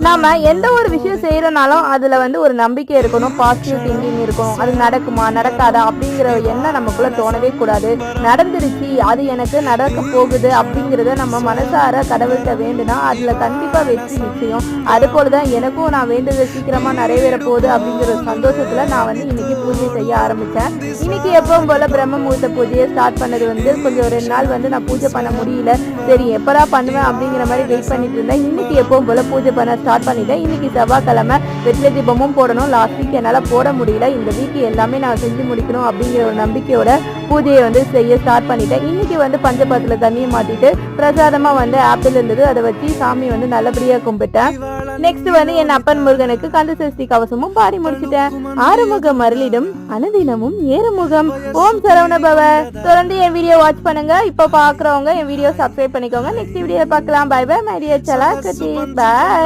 நாம எந்த ஒரு விஷயம் செய்யறனாலும் அதுல ஒரு நம்பிக்கை இருக்கணும், பாசிட்டிவ் திங்கிங் இருக்கணும். அது நடக்குமா நடக்காதா அப்படிங்கிற எண்ணம் நமக்குள்ள தோணவே கூடாது. நடந்துருச்சு, அது எனக்கு நடக்க போகுது அப்படிங்கறத நம்ம மனசார கடவுள்கிட்ட வேண்டுனா அதுல கண்டிப்பா வெற்றி நிச்சயம். அது போலதான் எனக்கும் நான் வேண்டது சீக்கிரமா நிறைவேற போகுது அப்படிங்கிற ஒரு சந்தோஷத்துல நான் இன்னைக்கு பூஜை செய்ய ஆரம்பிச்சேன். இன்னைக்கு எப்பவும் போல பிரம்ம முகூர்த்த பூஜையை ஸ்டார்ட் பண்ணது கொஞ்சம் 2 நாள் நான் பூஜை பண்ண முடியல. சரி எப்படா பண்ணுவேன் அப்படிங்கிற மாதிரி வெயிட் பண்ணிட்டு இருந்தேன். இன்னைக்கு எப்பவும் போல பூஜை பண்ண ஸ்டார்ட் பண்ணிட்டேன். இன்னைக்கு செவ்வாய்க்கிழமை வெற்றிலை தீபமும் போடணும். லாஸ்ட் வீக் என்னால போட முடியல. இந்த வீக் எல்லாமே நான் செஞ்சு முடிக்கணும் அப்படிங்கிற ஒரு நம்பிக்கையோட பூஜையை செய்ய ஸ்டார்ட் பண்ணிட்டேன். இன்னைக்கு பஞ்சபாத்திர தண்ணியை மாத்திட்டு பிரசாதமா ஆப்பிள் இருந்தது, அதை வச்சு சாமி நல்லபடியா கும்பிட்டேன். நெக்ஸ்ட் என் அப்பன் முருகனுக்கு கந்த சஷ்டி கவசமும் பாடி முடிச்சிட்டேன். ஆறுமுகம் அருளிடும் அனுதினமும் ஏறுமுகம். ஓம் சரவண பவ. தொடர்ந்து என் வீடியோ வாட்ச் பண்ணுங்க. இப்ப பாக்குறவங்க என் வீடியோ சப்ஸ்கிரைப் பண்ணிக்கோங்க. நெக்ஸ்ட் வீடியோ பார்க்கலாம். பை பை மை டியர் சலா குட்டீஸ். பை.